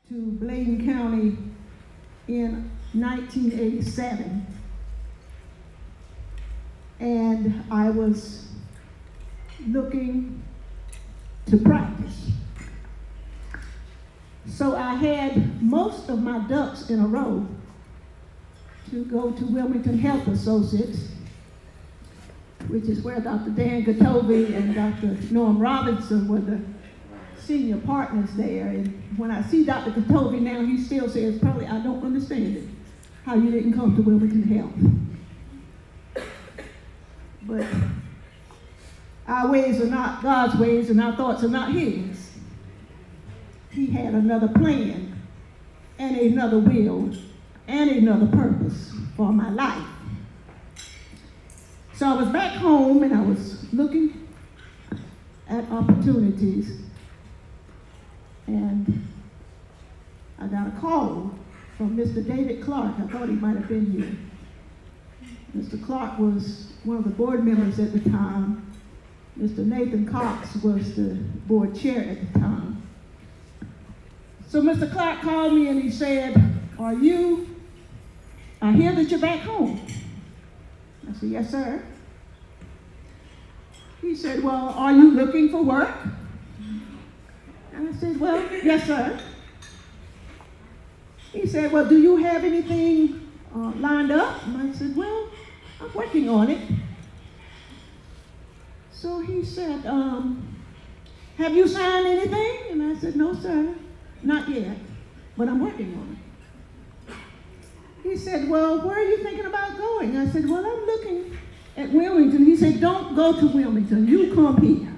to Bladen County in 1987, and I was looking to practice. So I had most of my ducks in a row to go to Wilmington Health Associates, which is where Dr. Dan Gatovey and Dr. Norm Robinson were the senior partners there. And when I see Dr. Gatovey now, he still says, "Probably I don't understand it, how you didn't come to Wilmington Health." But our ways are not God's ways, and our thoughts are not his. He had another plan, and another will, and another purpose for my life. So I was back home, and I was looking at opportunities, and I got a call from Mr. David Clark. I thought he might have been here. Mr. Clark was one of the board members at the time. Mr. Nathan Cox was the board chair at the time. So Mr. Clark called me and he said, I hear that you're back home. I said, yes, sir. He said, well, are you looking for work? And I said, well, yes, sir. He said, well, do you have anything lined up? And I said, well, I'm working on it. So he said, have you signed anything? And I said, no, sir, not yet, but I'm working on it. He said, well, where are you thinking about going? I said, well, I'm looking at Wilmington. He said, don't go to Wilmington, you come here.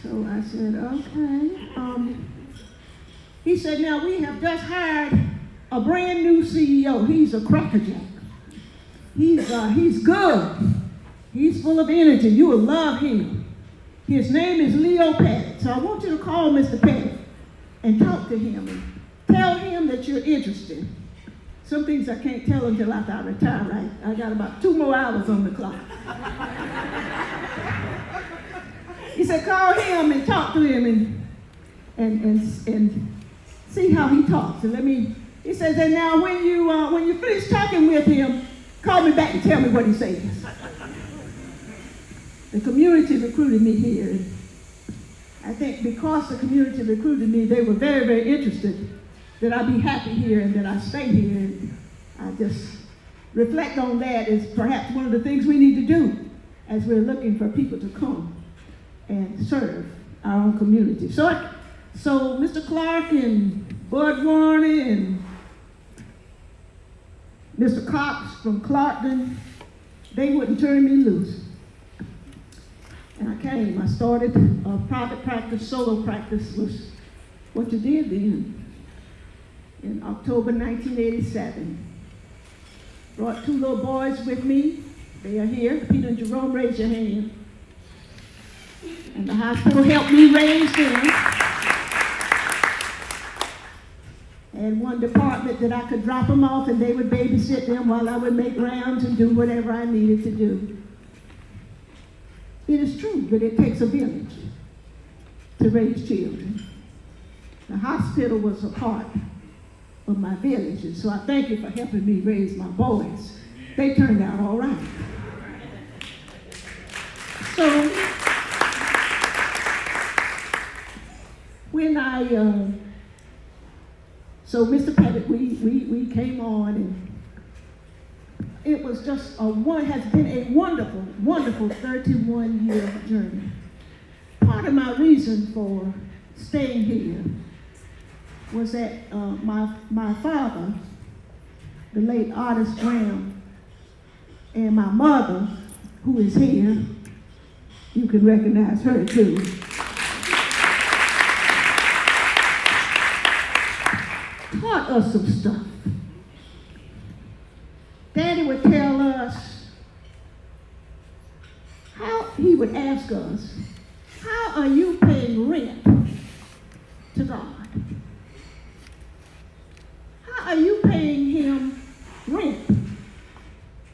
So I said, okay. He said, now we have just hired a brand new CEO. He's a crackerjack. He's good. He's full of energy. You will love him. His name is Leo Pettit. So I want you to call Mr. Pettit and talk to him and tell him that you're interested. Some things I can't tell until after I retire, right? I got about 2 more hours on the clock. He said, call him and talk to him and see how he talks. And he says, and now when you finish talking with him, call me back and tell me what he says. The community recruited me here. And I think because the community recruited me, they were very, very interested that I be happy here and that I stay here. And I just reflect on that as perhaps one of the things we need to do as we're looking for people to come and serve our own community. So Mr. Clark and Bud Warney and Mr. Cox from Clarkton, they wouldn't turn me loose. And I came. I started a private practice, solo practice was what you did then. In October 1987. Brought 2 little boys with me. They are here. Peter and Jerome, raise your hand. And the hospital helped me raise them. And one department that I could drop them off and they would babysit them while I would make rounds and do whatever I needed to do. It is true that it takes a village to raise children. The hospital was a part of my village, and so I thank you for helping me raise my boys. They turned out all right. So when Mr. Pettit, we came on, and it was just has been a wonderful, wonderful 31-year journey. Part of my reason for staying here was that my father, the late Artist Graham, and my mother, who is here, you can recognize her too, taught us some stuff. Daddy would tell us he would ask us, how are you paying rent to God? How are you paying him rent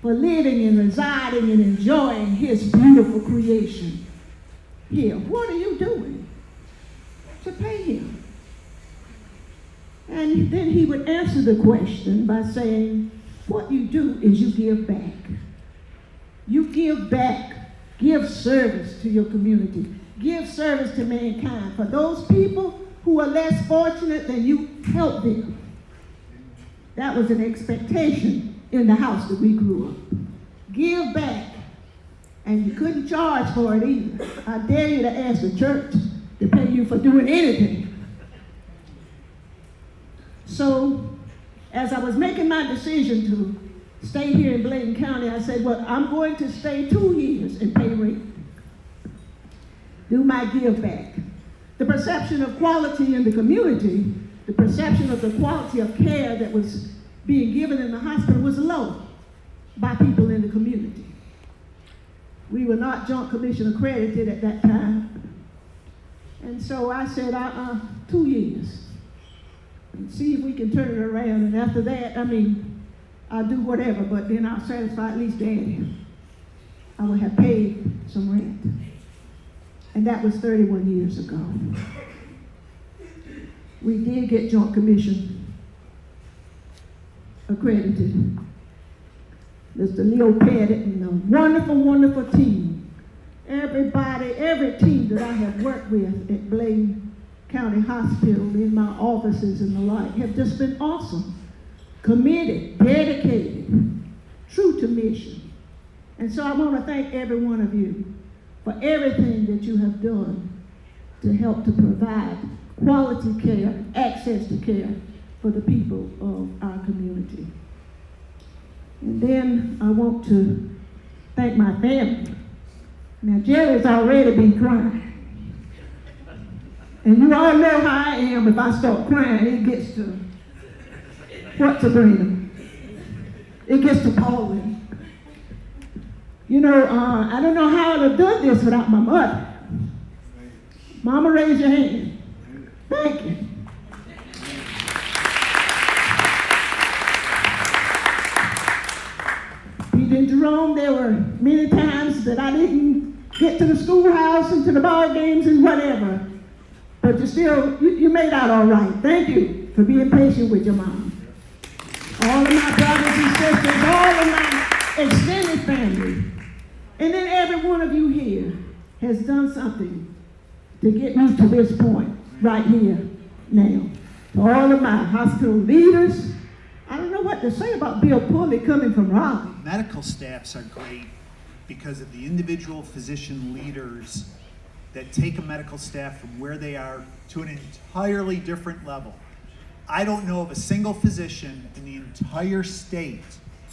for living and residing and enjoying his beautiful creation here? What are you doing to pay him? And then he would answer the question by saying, what you do is you give back. You give back, give service to your community, give service to mankind. For those people who are less fortunate than you, help them. That was an expectation in the house that we grew up. Give back. And you couldn't charge for it either. I dare you to ask the church to pay you for doing anything. So, as I was making my decision to stay here in Bladen County, I said, well, I'm going to stay 2 years and pay rent. Do my give back. The perception of quality in the community, the perception of the quality of care that was being given in the hospital was low by people in the community. We were not Joint Commission accredited at that time. And so I said, 2 years. And see if we can turn it around. And after that, I'll do whatever, but then I'll satisfy at least Daddy. I would have paid some rent. And that was 31 years ago. We did get Joint Commission accredited. Mr. Leo Pettit and a wonderful, wonderful team. Everybody, every team that I have worked with at Bladen County Hospital in my offices and the like have just been awesome, committed, dedicated, true to mission. And so I want to thank every one of you for everything that you have done to help to provide quality care, access to care for the people of our community. And then I want to thank my family. Now, Jerry's already been crying. And you all know how I am. If I start crying, it gets to, what's Sabrina? It gets to Pauline. You know, I don't know how I'd have done this without my mother. Mama, raise your hand. Thank you. In Jerome, there were many times that I didn't get to the schoolhouse and to the ball games and whatever. But you made out all right. Thank you for being patient with your mom. All of my brothers and sisters, all of my extended family. And then every one of you here has done something to get me to this point right here now. To all of my hospital leaders, I don't know what to say about Bill Pulley coming from Raleigh. Medical staffs are great because of the individual physician leaders that take a medical staff from where they are to an entirely different level. I don't know of a single physician in the entire state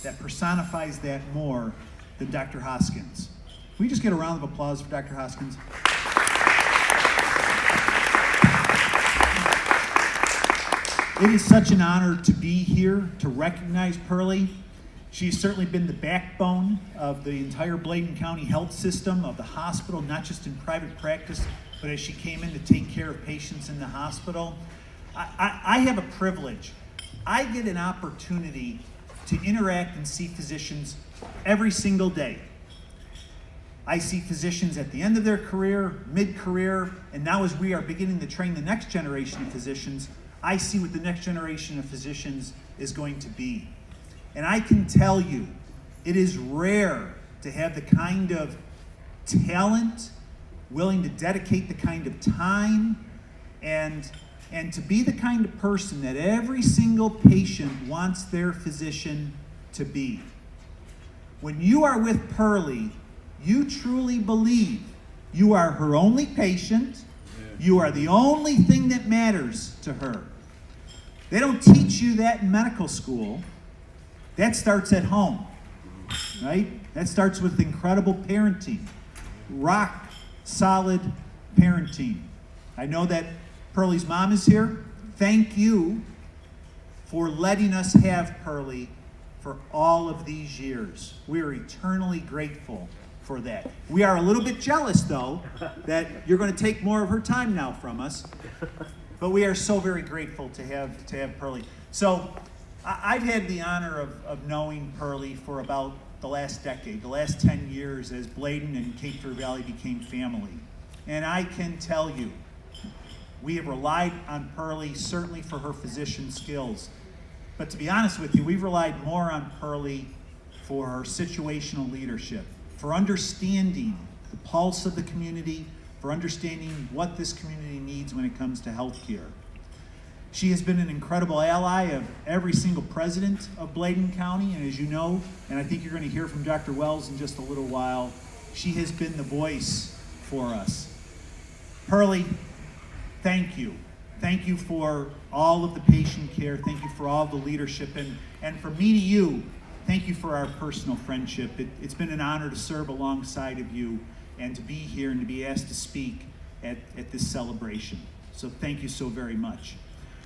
that personifies that more than Dr. Hoskins. Can we just get a round of applause for Dr. Hoskins? It is such an honor to be here to recognize Pearlie. She's certainly been the backbone of the entire Bladen County health system, of the hospital, not just in private practice, but as she came in to take care of patients in the hospital. I have a privilege. I get an opportunity to interact and see physicians every single day. I see physicians at the end of their career, mid-career, and now as we are beginning to train the next generation of physicians, I see what the next generation of physicians is going to be. And I can tell you, it is rare to have the kind of talent, willing to dedicate the kind of time, and to be the kind of person that every single patient wants their physician to be. When you are with Pearlie, you truly believe you are her only patient, you are the only thing that matters to her. They don't teach you that in medical school. That starts at home, right? That starts with incredible parenting, rock solid parenting. I know that Pearlie's mom is here. Thank you for letting us have Pearlie for all of these years. We are eternally grateful for that. We are a little bit jealous, though, that you're going to take more of her time now from us. But we are so very grateful to have Pearlie. So I've had the honor of knowing Pearlie for about the last decade, the last 10 years, as Bladen and Cape Fear Valley became family. And I can tell you, We have relied on Pearlie certainly for her physician skills. But to be honest with you, we've relied more on Pearlie for her situational leadership, for understanding the pulse of the community, for understanding what this community needs when it comes to healthcare. She has been an incredible ally of every single president of Bladen County, and as you know, and I think you're going to hear from Dr. Wells in just a little while, she has been the voice for us. Pearlie, thank you. Thank you for all of the patient care. Thank you for all the leadership. And from me to you, thank you for our personal friendship. It's been an honor to serve alongside of you and to be here and to be asked to speak at this celebration. So thank you so very much.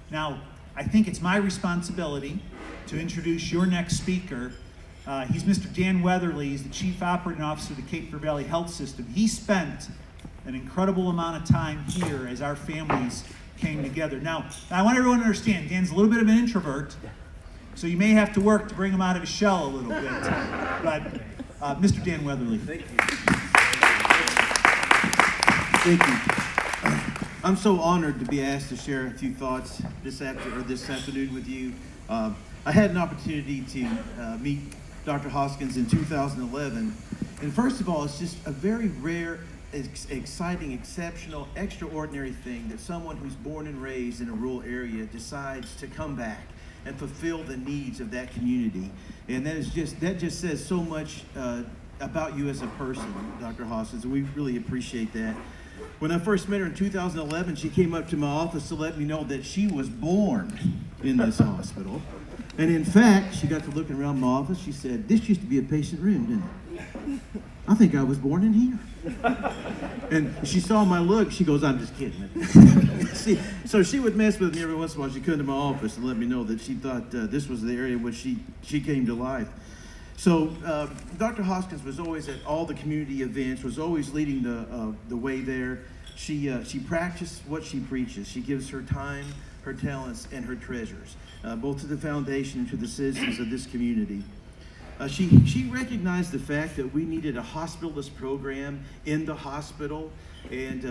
Now, I think it's my responsibility to introduce your next speaker. He's Mr. Dan Weatherly. He's the Chief Operating Officer of the Cape Fear Valley Health System. He spent an incredible amount of time here as our families came together. Now, I want everyone to understand, Dan's a little bit of an introvert, so you may have to work to bring him out of his shell a little bit. But Mr. Dan Weatherly. Thank you. Thank you. I'm so honored to be asked to share a few thoughts this afternoon with you. I had an opportunity to meet Dr. Hoskins in 2011, and first of all, it's just a very rare, exciting, exceptional, extraordinary thing that someone who's born and raised in a rural area decides to come back and fulfill the needs of that community. And that just says so much about you as a person, Dr. Hoskins, and we really appreciate that. When I first met her in 2011, she came up to my office to let me know that she was born in this hospital. And in fact, she got to looking around my office. She said, "This used to be a patient room, didn't it? I think I was born in here." And she saw my look. She goes, "I'm just kidding." So she would mess with me every once in a while. She'd come to my office and let me know that she thought this was the area where she came to life. So Dr. Hoskins was always at all the community events, was always leading the way there. She practiced what she preaches. She gives her time, her talents, and her treasures, both to the foundation and to the citizens of this community. She recognized the fact that we needed a hospitalist program in the hospital, and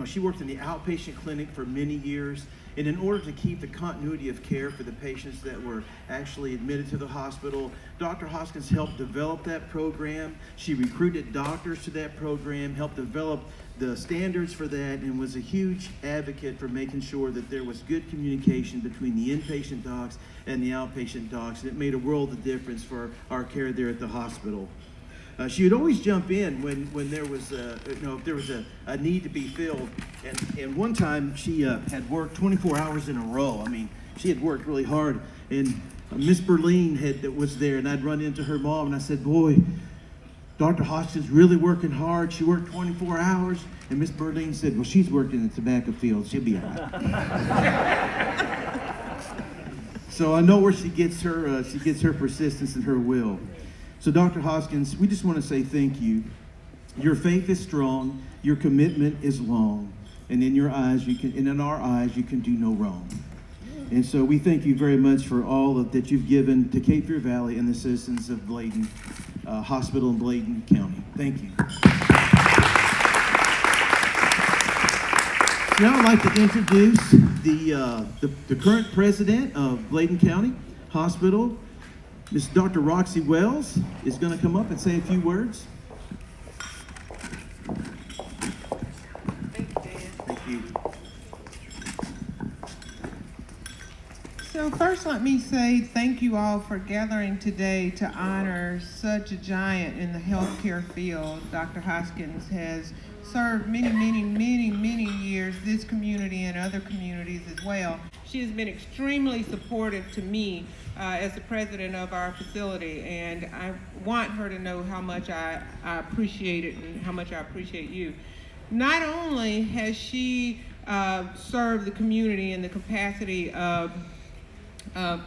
she worked in the outpatient clinic for many years. And in order to keep the continuity of care for the patients that were actually admitted to the hospital, Dr. Hoskins helped develop that program. She recruited doctors to that program, helped develop the standards for that, and was a huge advocate for making sure that there was good communication between the inpatient docs and the outpatient docs, and it made a world of difference for our care there at the hospital. She would always jump in when there was if there was a need to be filled. And one time she had worked 24 hours in a row. I mean, she had worked really hard. And Miss Berlin was there, and I'd run into her mom, and I said, "Boy, Dr. Hoskins really working hard. She worked 24 hours." And Miss Berlin said, "Well, she's working in the tobacco field. She'll be all right." So I know where she gets her persistence and her will. So Dr. Hoskins, we just want to say thank you. Your faith is strong, your commitment is long, and in our eyes you can do no wrong. And so we thank you very much for all that you've given to Cape Fear Valley and the citizens of Bladen Hospital in Bladen County. Thank you. Now I'd like to introduce the current president of Bladen County Hospital. Ms. Dr. Roxy Wells is going to come up and say a few words. Thank you, Dan. Thank you. So first let me say thank you all for gathering today to honor such a giant in the healthcare field. Dr. Hoskins has served many years this community and other communities as well. She has been extremely supportive to me as the president of our facility, and I want her to know how much I appreciate it and how much I appreciate you. Not only has she served the community in the capacity of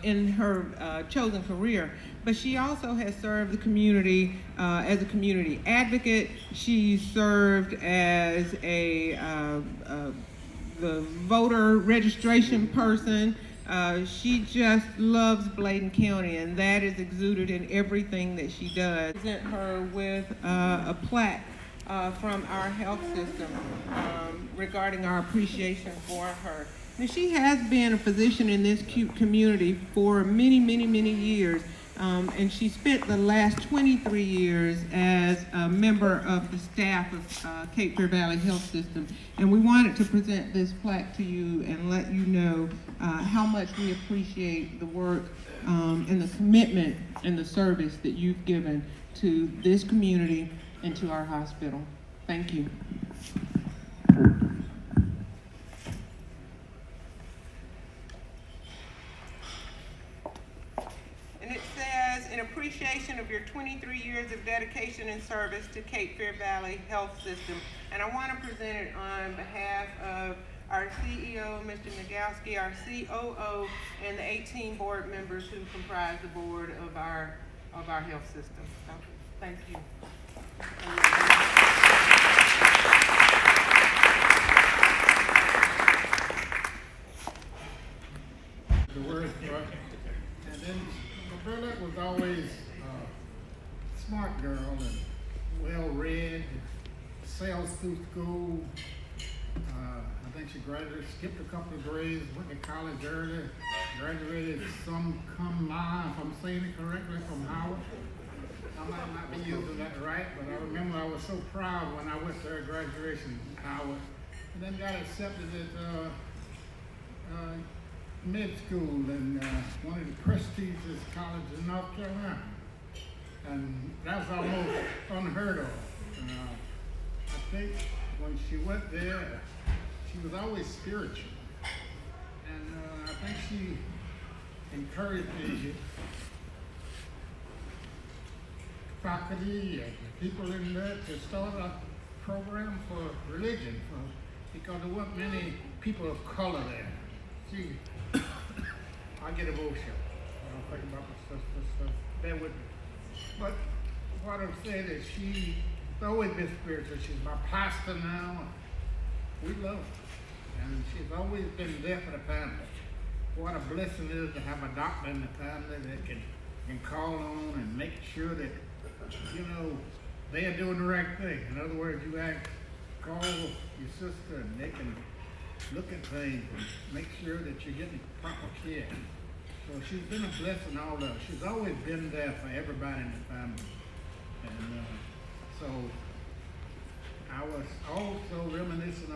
in her chosen career, but she also has served the community as a community advocate. She served as the voter registration person. She just loves Bladen County, and that is exuded in everything that she does. I present her with a plaque from our health system regarding our appreciation for her. Now, she has been a physician in this community for many, many, many years, and she spent the last 23 years as a member of the staff of Cape Fear Valley Health System. And we wanted to present this plaque to you and let you know how much we appreciate the work and the commitment and the service that you've given to this community and to our hospital. Thank you. And it says, in appreciation of your 23 years of dedication and service to Cape Fear Valley Health System. And I want to present it on behalf of our CEO, Mr. Nagowski, our COO, and the 18 board members who comprise the board of our health system. So, thank you. The word for it. And then Roberta was always a smart girl and well-read, sailed through school. I think she graduated, skipped a couple of grades, went to college early, graduated some cum laude, if I'm saying it correctly, from Howard. I might not be using that right, but I remember I was so proud when I went to her graduation at Howard. And then got accepted at med school in one of the prestigious colleges in North Carolina. And that's almost unheard of. I think when she went there, she was always spiritual. And I think she encouraged the faculty and the people in there to start a program for religion, because there weren't many people of color there. I get emotional. I don't think about my sister, so bear with me. But what I'm saying is she's always been spiritual. She's my pastor now. We love her. And she's always been there for the family. What a blessing it is to have a doctor in the family that can call on and make sure that, they are doing the right thing. In other words, you call your sister and they can look at things and make sure that you're getting proper care. So she's been a blessing all of us. She's always been there for everybody in the family. And so I was also reminiscing